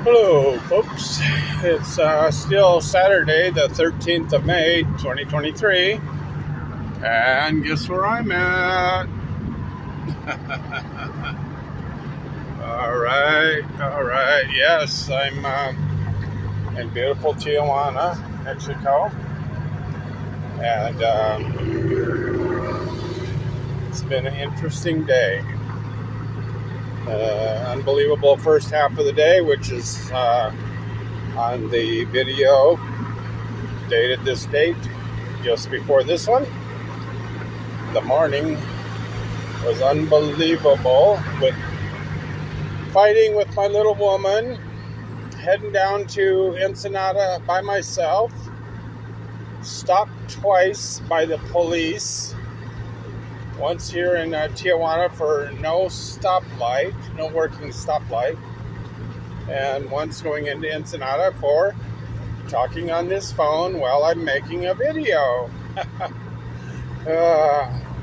Hello, folks. It's still Saturday, the 13th of May, 2023. And guess where I'm at? All right. Yes, I'm in beautiful Tijuana, Mexico. And it's been an interesting day. Unbelievable first half of the day, which is on the video dated this date, just before this one. The morning was unbelievable with fighting with my little woman, heading down to Ensenada by myself, stopped twice by the police, once here in Tijuana for no stoplight, no working stoplight, and once going into Ensenada for talking on this phone while I'm making a video.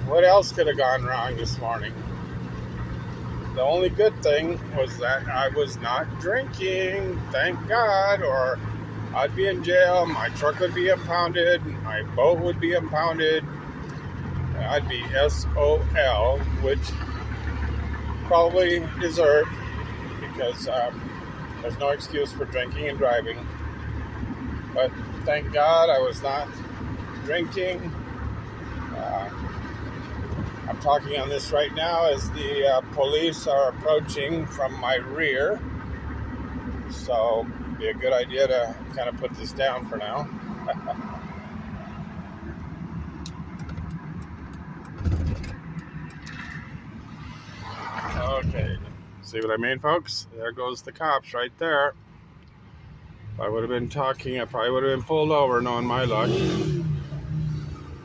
What else could have gone wrong this morning? The only good thing was that I was not drinking, thank God, or I'd be in jail, my truck would be impounded, my boat would be impounded, I'd be SOL, which probably deserved, because there's no excuse for drinking and driving. But thank God I was not drinking. I'm talking on this right now as the police are approaching from my rear. So it'd be a good idea to kind of put this down for now. Okay, see what I mean, folks? There goes the cops right there. If I would have been talking, I probably would have been pulled over, knowing my luck.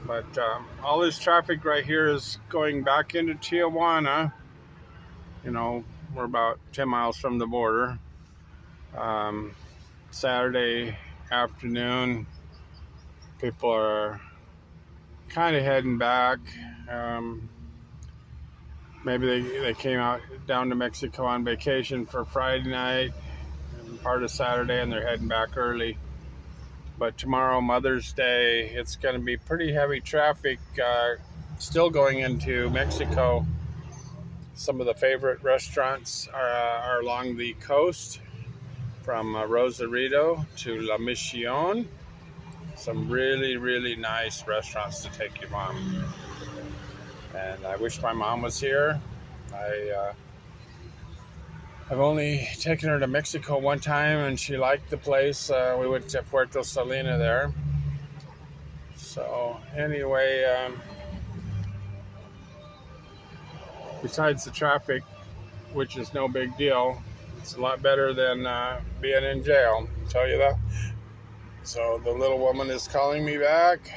But all this traffic right here is going back into Tijuana. You know, we're about 10 miles from the border. Saturday afternoon, people are kind of heading back. Maybe they came out down to Mexico on vacation for Friday night and part of Saturday, and they're heading back early. But tomorrow, Mother's Day, it's going to be pretty heavy traffic still going into Mexico. Some of the favorite restaurants are along the coast, from Rosarito to La Mission. Some really, really nice restaurants to take your mom. And I wish my mom was here. I've only taken her to Mexico one time, and she liked the place. We went to Puerto Salina there. So anyway, besides the traffic, which is no big deal, it's a lot better than being in jail, I'll tell you that. So the little woman is calling me back,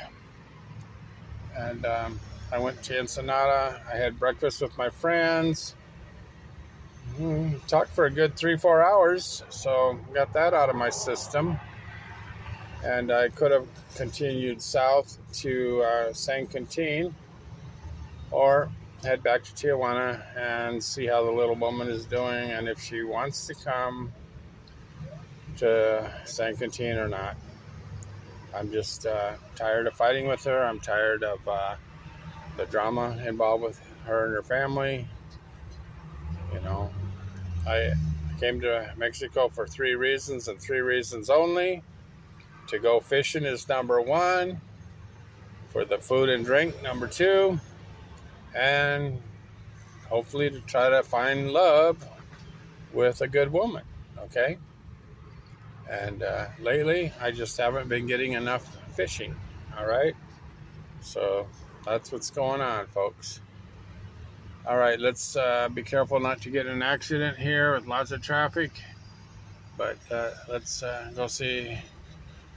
and I went to Ensenada. I had breakfast with my friends. Talked for a good 3-4 hours, so got that out of my system. And I could have continued south to San Quintin, or head back to Tijuana and see how the little woman is doing, and if she wants to come to San Quintin or not. I'm just tired of fighting with her. I'm tired of the drama involved with her and her family. You know, I came to Mexico for 3 reasons, and 3 reasons only. To go fishing is number 1. For the food and drink, number 2. And hopefully to try to find love with a good woman, okay? And lately, I just haven't been getting enough fishing, all right? So that's what's going on, folks. All right, let's be careful not to get in an accident here with lots of traffic. But let's go see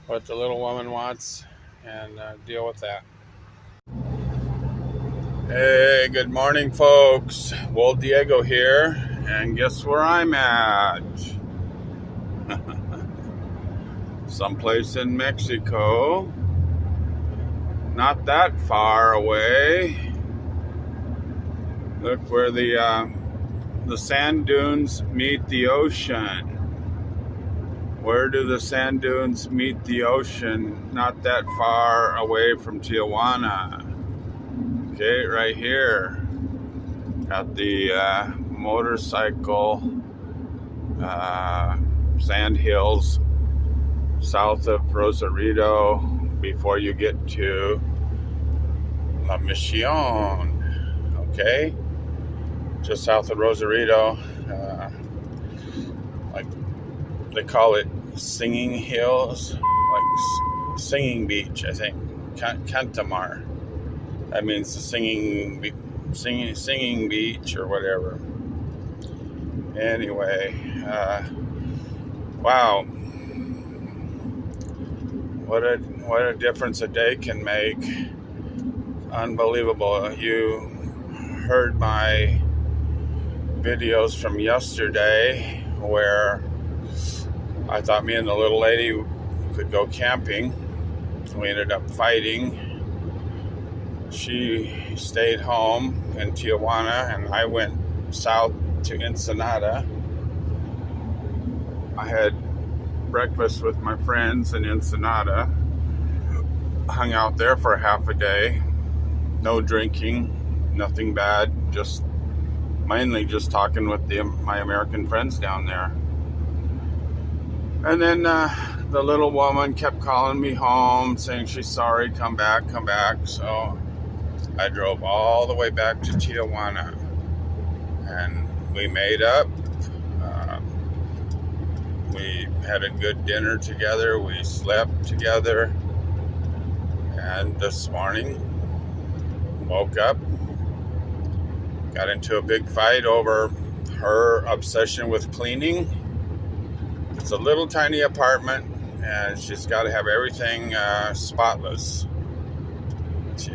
what the little woman wants and deal with that. Hey, good morning, folks. Well, Diego here, and guess where I'm at? Someplace in Mexico, not that far away. Look where the sand dunes meet the ocean. Where do the sand dunes meet the ocean? Not that far away from Tijuana. Okay, right here at the motorcycle sand hills south of Rosarito before you get to La Mission. Okay, just south of Rosarito. Like they call it Singing Hills, like Singing Beach, I think. Cantamar. That means the singing beach or whatever. Anyway, wow, what a difference a day can make. Unbelievable. You heard my videos from yesterday where I thought me and the little lady could go camping. We ended up fighting. She stayed home in Tijuana and I went south to Ensenada. I had breakfast with my friends in Ensenada. Hung out there for half a day. No drinking, nothing bad. Just mainly just talking with my American friends down there. And then the little woman kept calling me home, saying she's sorry, come back. So I drove all the way back to Tijuana. And we made up. We had a good dinner together. We slept together. And this morning, woke up, got into a big fight over her obsession with cleaning. It's a little tiny apartment, and she's got to have everything spotless. She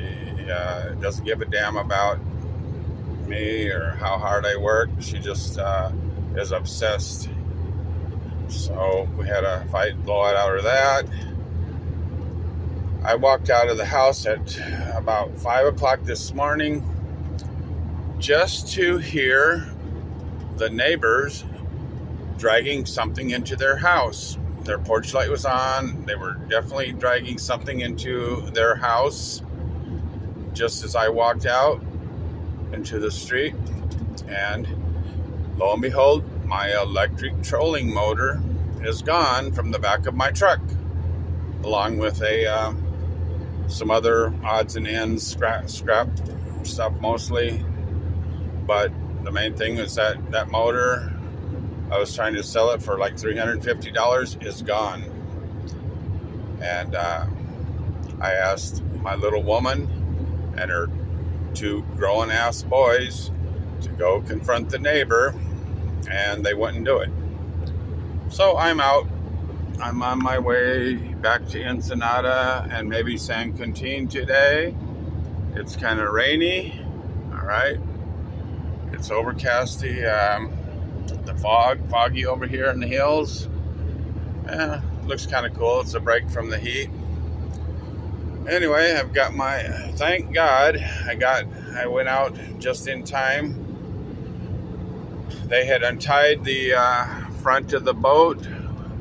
doesn't give a damn about me or how hard I work. She just is obsessed. So we had a fight, blowout out of that. I walked out of the house at about 5 o'clock this morning just to hear the neighbors dragging something into their house. Their porch light was on. They were definitely dragging something into their house just as I walked out into the street. And lo and behold, my electric trolling motor is gone from the back of my truck, along with some other odds and ends, scrap stuff mostly. But the main thing is that motor, I was trying to sell it for like $350, is gone. And I asked my little woman and her two growing ass boys to go confront the neighbor, and they wouldn't do it. So I'm out. I'm on my way back to Ensenada and maybe San Quintin today. It's kind of rainy. All right. It's overcasty. The foggy over here in the hills. Looks kind of cool. It's a break from the heat. Anyway, I've got my, thank God, I went out just in time. They had untied the front of the boat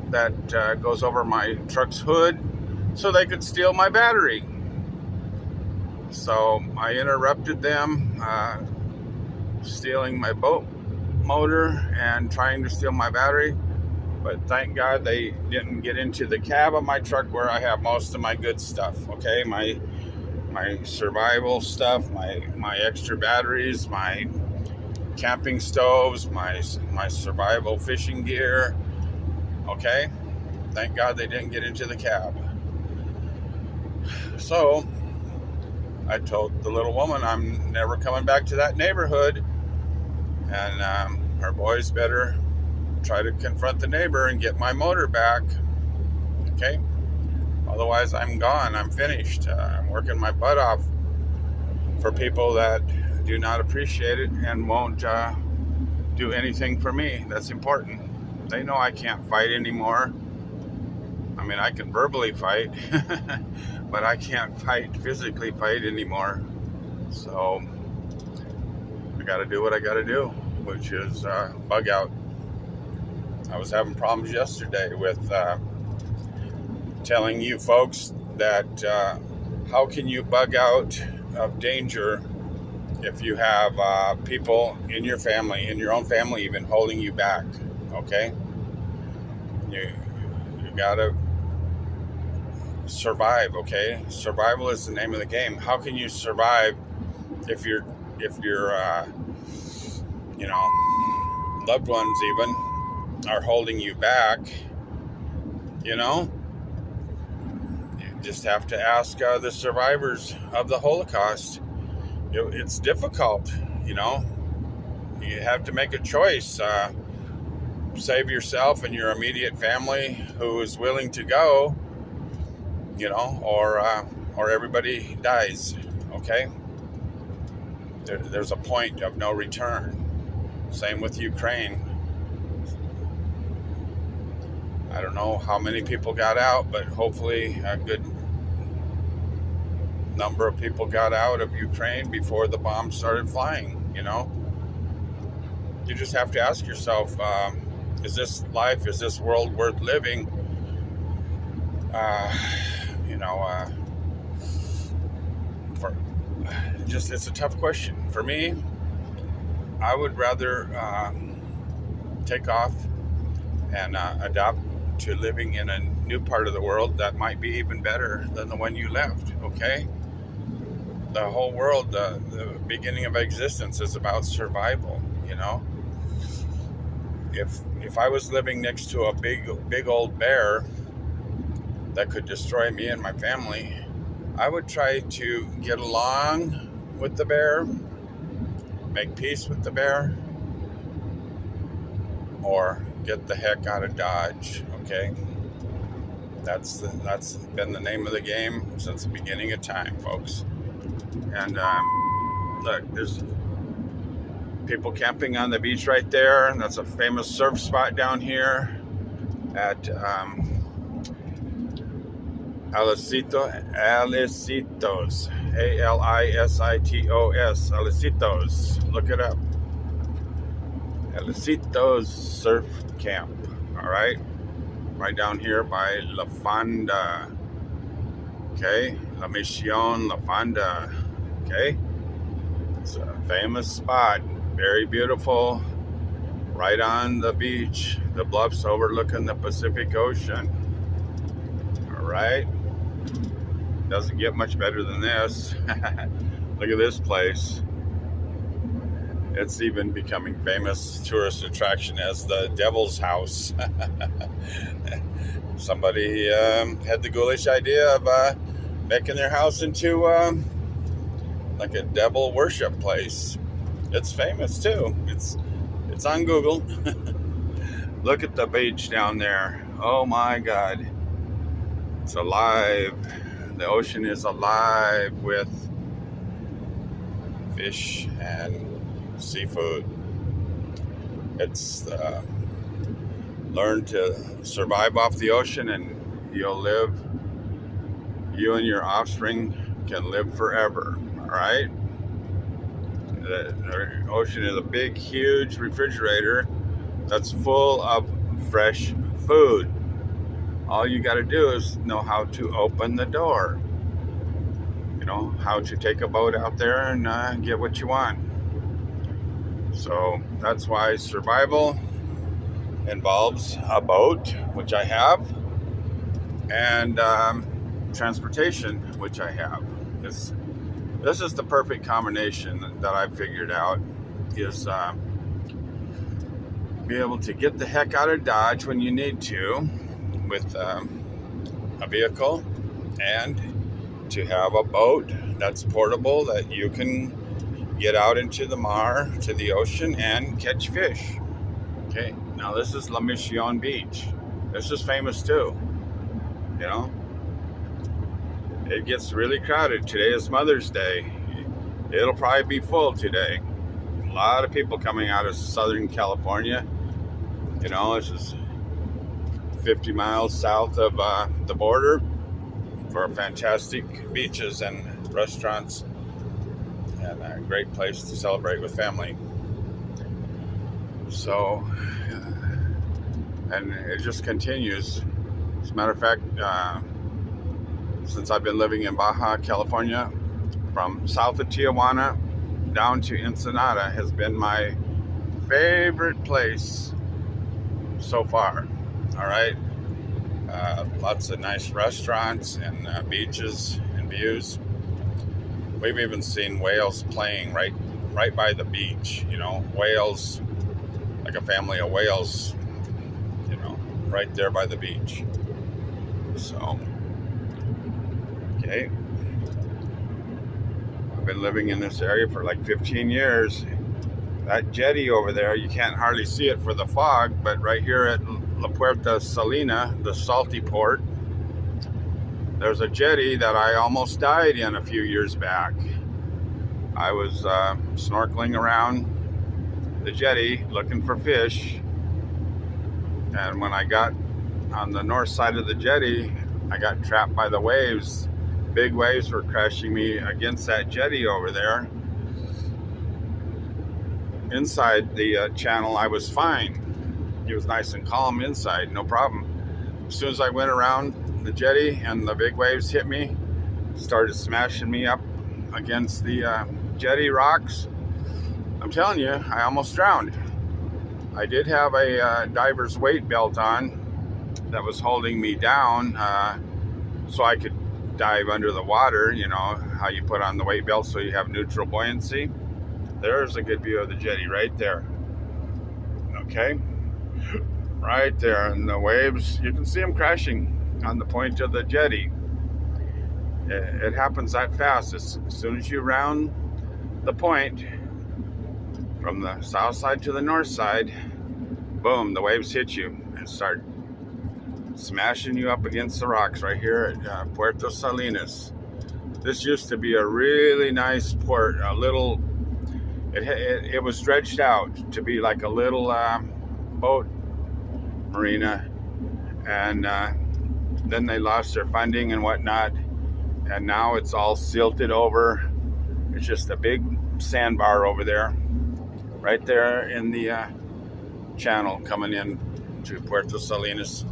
that goes over my truck's hood so they could steal my battery. So I interrupted them stealing my boat motor and trying to steal my battery. But thank God they didn't get into the cab of my truck where I have most of my good stuff. Okay, my survival stuff, my extra batteries, my camping stoves, my survival fishing gear. Okay, thank God they didn't get into the cab. So I told the little woman I'm never coming back to that neighborhood, and her boys better try to confront the neighbor and get my motor back. Okay, otherwise I'm gone. I'm finished. I'm working my butt off for people that do not appreciate it and won't do anything for me. That's important. They know I can't fight anymore. I mean, I can verbally fight, but I can't physically fight anymore. So I got to do what I got to do, which is bug out. I was having problems yesterday with telling you folks that how can you bug out of danger if you have people in your family, in your own family even, holding you back, okay? You gotta survive, okay? Survival is the name of the game. How can you survive if your loved ones even are holding you back? You just have to ask the survivors of the Holocaust. It's difficult, you have to make a choice. Save yourself and your immediate family who is willing to go, or everybody dies, okay? There's a point of no return. Same with Ukraine. I don't know how many people got out, but hopefully a good number of people got out of Ukraine before the bombs started flying, You just have to ask yourself, is this life, is this world worth living? It's a tough question. For me, I would rather take off and adapt to living in a new part of the world that might be even better than the one you left, okay? The whole world, the beginning of existence is about survival, If I was living next to a big old bear that could destroy me and my family, I would try to get along with the bear, make peace with the bear, or get the heck out of Dodge, okay? That's been the name of the game since the beginning of time, folks. And look, there's people camping on the beach right there, and that's a famous surf spot down here at Alicitos, Alicitos, Alicitos. Look it up. Alicitos Surf Camp. All right, right down here by La Fonda. Okay, La Mission La Fonda. Okay, it's a famous spot, very beautiful, right on the beach, the bluffs overlooking the Pacific Ocean. All right, doesn't get much better than this. Look at this place. It's even becoming famous tourist attraction as the Devil's House. Somebody had the ghoulish idea of making their house into like a devil worship place. It's famous too. It's on Google. Look at the beach down there. Oh my God. It's alive. The ocean is alive with fish and seafood. It's learn to survive off the ocean and you and your offspring can live forever. All right. The ocean is a big, huge refrigerator that's full of fresh food. All you got to do is know how to open the door. How to take a boat out there and get what you want. So that's why survival involves a boat, which I have, and transportation, which I have. This is the perfect combination that I've figured out, is be able to get the heck out of Dodge when you need to with a vehicle, and to have a boat that's portable that you can get out into the mar, to the ocean, and catch fish. Okay, now this is La Mission Beach. This is famous too. It gets really crowded. Today is Mother's Day. It'll probably be full today. A lot of people coming out of Southern California. This is 50 miles south of the border for fantastic beaches and restaurants, and a great place to celebrate with family. So and it just continues. As a matter of fact, since I've been living in Baja California, from south of Tijuana down to Ensenada has been my favorite place so far. All right, lots of nice restaurants and beaches and views. We've even seen whales playing right by the beach. You know, whales, like a family of whales, you know, right there by the beach. So, okay. I've been living in this area for like 15 years. That jetty over there, you can't hardly see it for the fog, but right here at La Puerta Salina, the salty port, there's a jetty that I almost died in a few years back. I was snorkeling around the jetty looking for fish, and when I got on the north side of the jetty, I got trapped by the waves. Big waves were crashing me against that jetty over there. Inside the channel, I was fine. It was nice and calm inside, no problem. As soon as I went around the jetty and the big waves hit me, started smashing me up against the jetty rocks, I'm telling you, I almost drowned. I did have a diver's weight belt on that was holding me down so I could dive under the water, you know, how you put on the weight belt so you have neutral buoyancy. There's a good view of the jetty right there. Okay, right there, and the waves, you can see them crashing on the point of the jetty. It happens that fast. As soon as you round the point from the south side to the north side, boom, the waves hit you and start smashing you up against the rocks right here at Puerto Salinas. This used to be a really nice port, a little, it was dredged out to be like a little boat marina, and then they lost their funding and whatnot, and now it's all silted over. It's just a big sandbar over there, right there in the channel coming in to Puerto Salinas.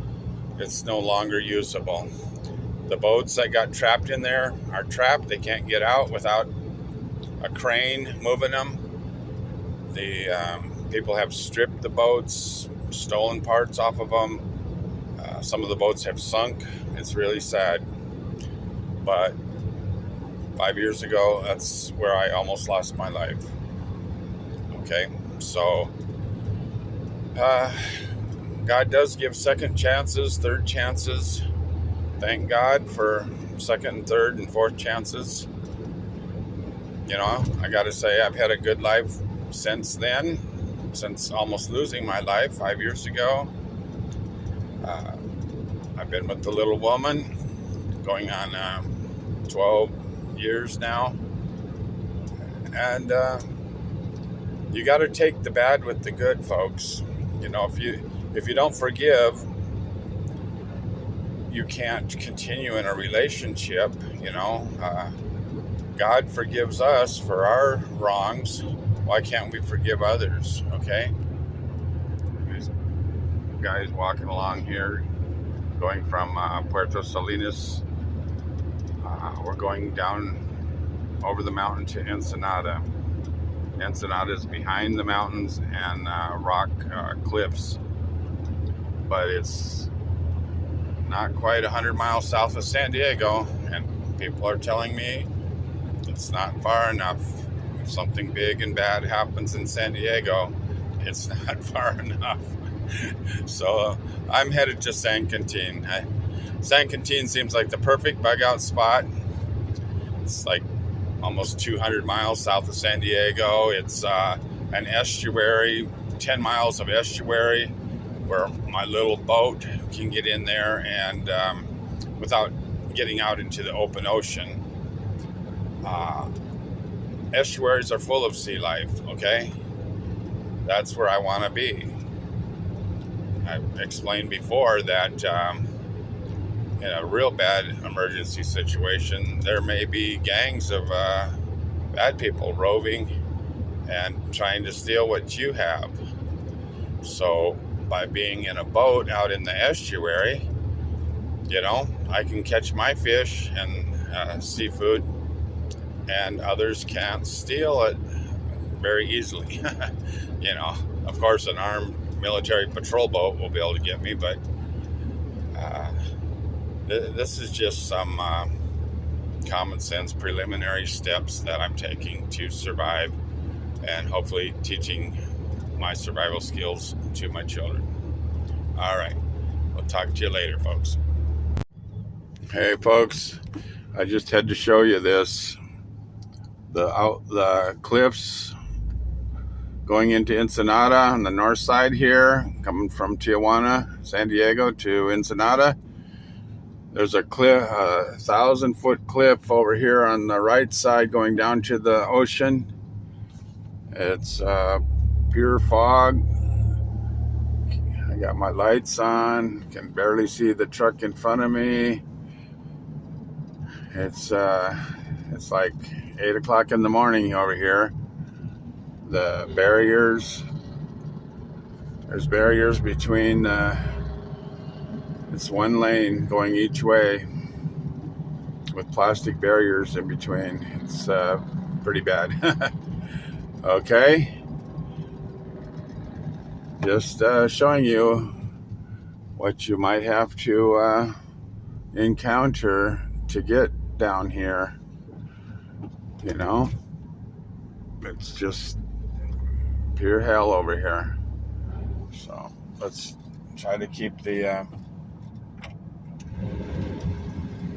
It's no longer usable. The boats that got trapped in there are trapped. They can't get out without a crane moving them. The people have stripped the boats, stolen parts off of them. Some of the boats have sunk. It's really sad. But 5 years ago, that's where I almost lost my life. Okay, so God does give second chances, third chances. Thank God for second and third and fourth chances. You know, I gotta say, I've had a good life since then, since almost losing my life 5 years ago. I've been with the little woman going on 12 years now. And you got to take the bad with the good, folks. You know, if you don't forgive, you can't continue in a relationship. You know, God forgives us for our wrongs. Why can't we forgive others? Okay, these guys walking along here, going from Puerto Salinas. We're going down over the mountain to Ensenada. Ensenada is behind the mountains and rock cliffs, but it's not quite 100 miles south of San Diego, and people are telling me it's not far enough. If something big and bad happens in San Diego, it's not far enough. So I'm headed to San Quintin. San Quintin seems like the perfect bug out spot. It's like almost 200 miles south of San Diego. It's an estuary, 10 miles of estuary, where my little boat can get in there and without getting out into the open ocean. Estuaries are full of sea life, okay? That's where I want to be. I've explained before that in a real bad emergency situation, there may be gangs of bad people roving and trying to steal what you have. So by being in a boat out in the estuary, you know, I can catch my fish and seafood, and others can't steal it very easily. You know, of course, an armed military patrol boat will be able to get me, but this is just some common sense preliminary steps that I'm taking to survive, and hopefully teaching my survival skills to my children. All right, we'll talk to you later, folks. Hey folks, I just had to show you this. The cliffs going into Ensenada on the north side here, coming from Tijuana, San Diego to Ensenada. There's a cliff, 1,000-foot cliff over here on the right side going down to the ocean. It's pure fog. I got my lights on, can barely see the truck in front of me. It's like 8 o'clock in the morning over here. The barriers, there's barriers between, it's one lane going each way with plastic barriers in between. It's pretty bad. Okay, just showing you what you might have to encounter to get down here. You know, it's just pure hell over here. So let's try to keep the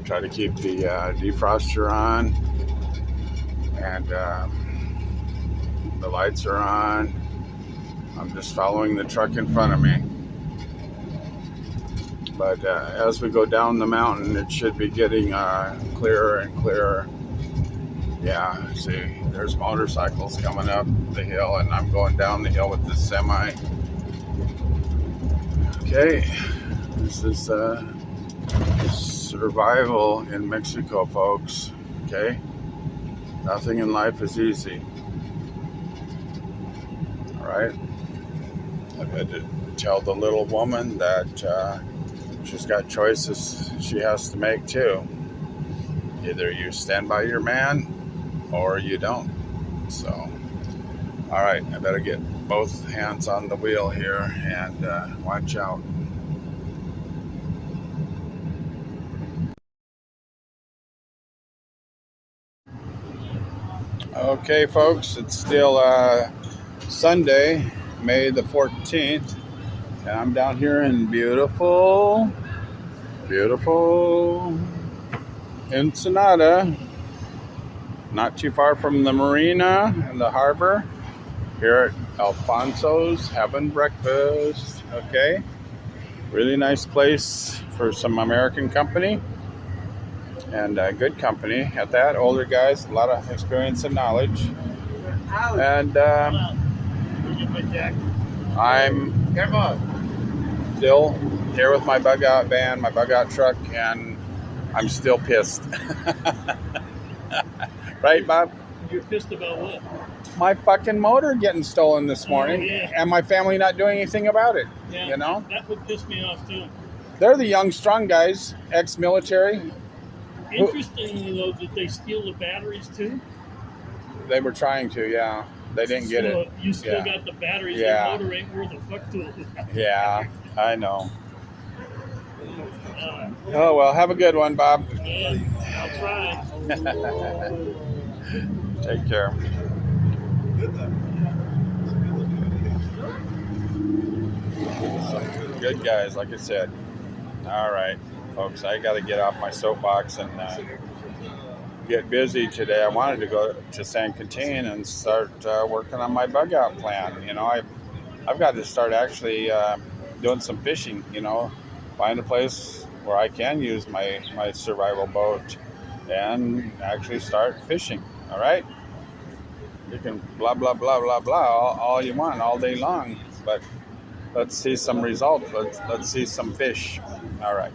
defroster on, and the lights are on. I'm just following the truck in front of me. But as we go down the mountain, it should be getting clearer and clearer. Yeah, see, there's motorcycles coming up the hill, and I'm going down the hill with this semi. Okay, this is survival in Mexico, folks. Okay, nothing in life is easy. All right, I've had to tell the little woman that she's got choices she has to make too. Either you stand by your man or you don't. So, all right, I better get both hands on the wheel here and watch out. Okay, folks, it's still Sunday, May the 14th, and I'm down here in beautiful Ensenada, not too far from the marina and the harbor, here at Alfonso's having breakfast. Okay, really nice place for some American company, and good company at that. Older guys, a lot of experience and knowledge. And I'm still here with my bug out van, my bug out truck, and I'm still pissed. Right, Bob? You're pissed about what? My fucking motor getting stolen this morning, and my family not doing anything about it. Yeah, you know? That would piss me off too. They're the young, strong guys, ex-military. Interestingly, though, did they steal the batteries too? They were trying to, yeah. They didn't get it. You still got the batteries. Yeah. The motor ain't worth a fuck to it. Yeah, I know. Oh, well, have a good one, Bob. Yeah, I'll try. Take care. Good guys, like I said. All right, folks, I got to get off my soapbox and get busy today. I wanted to go to San Quintin and start working on my bug out plan. You know, I've got to start actually doing some fishing, you know, find a place where I can use my survival boat and actually start fishing. All right, you can blah blah blah blah blah all you want all day long, but let's see some results. Let's see some fish. All right.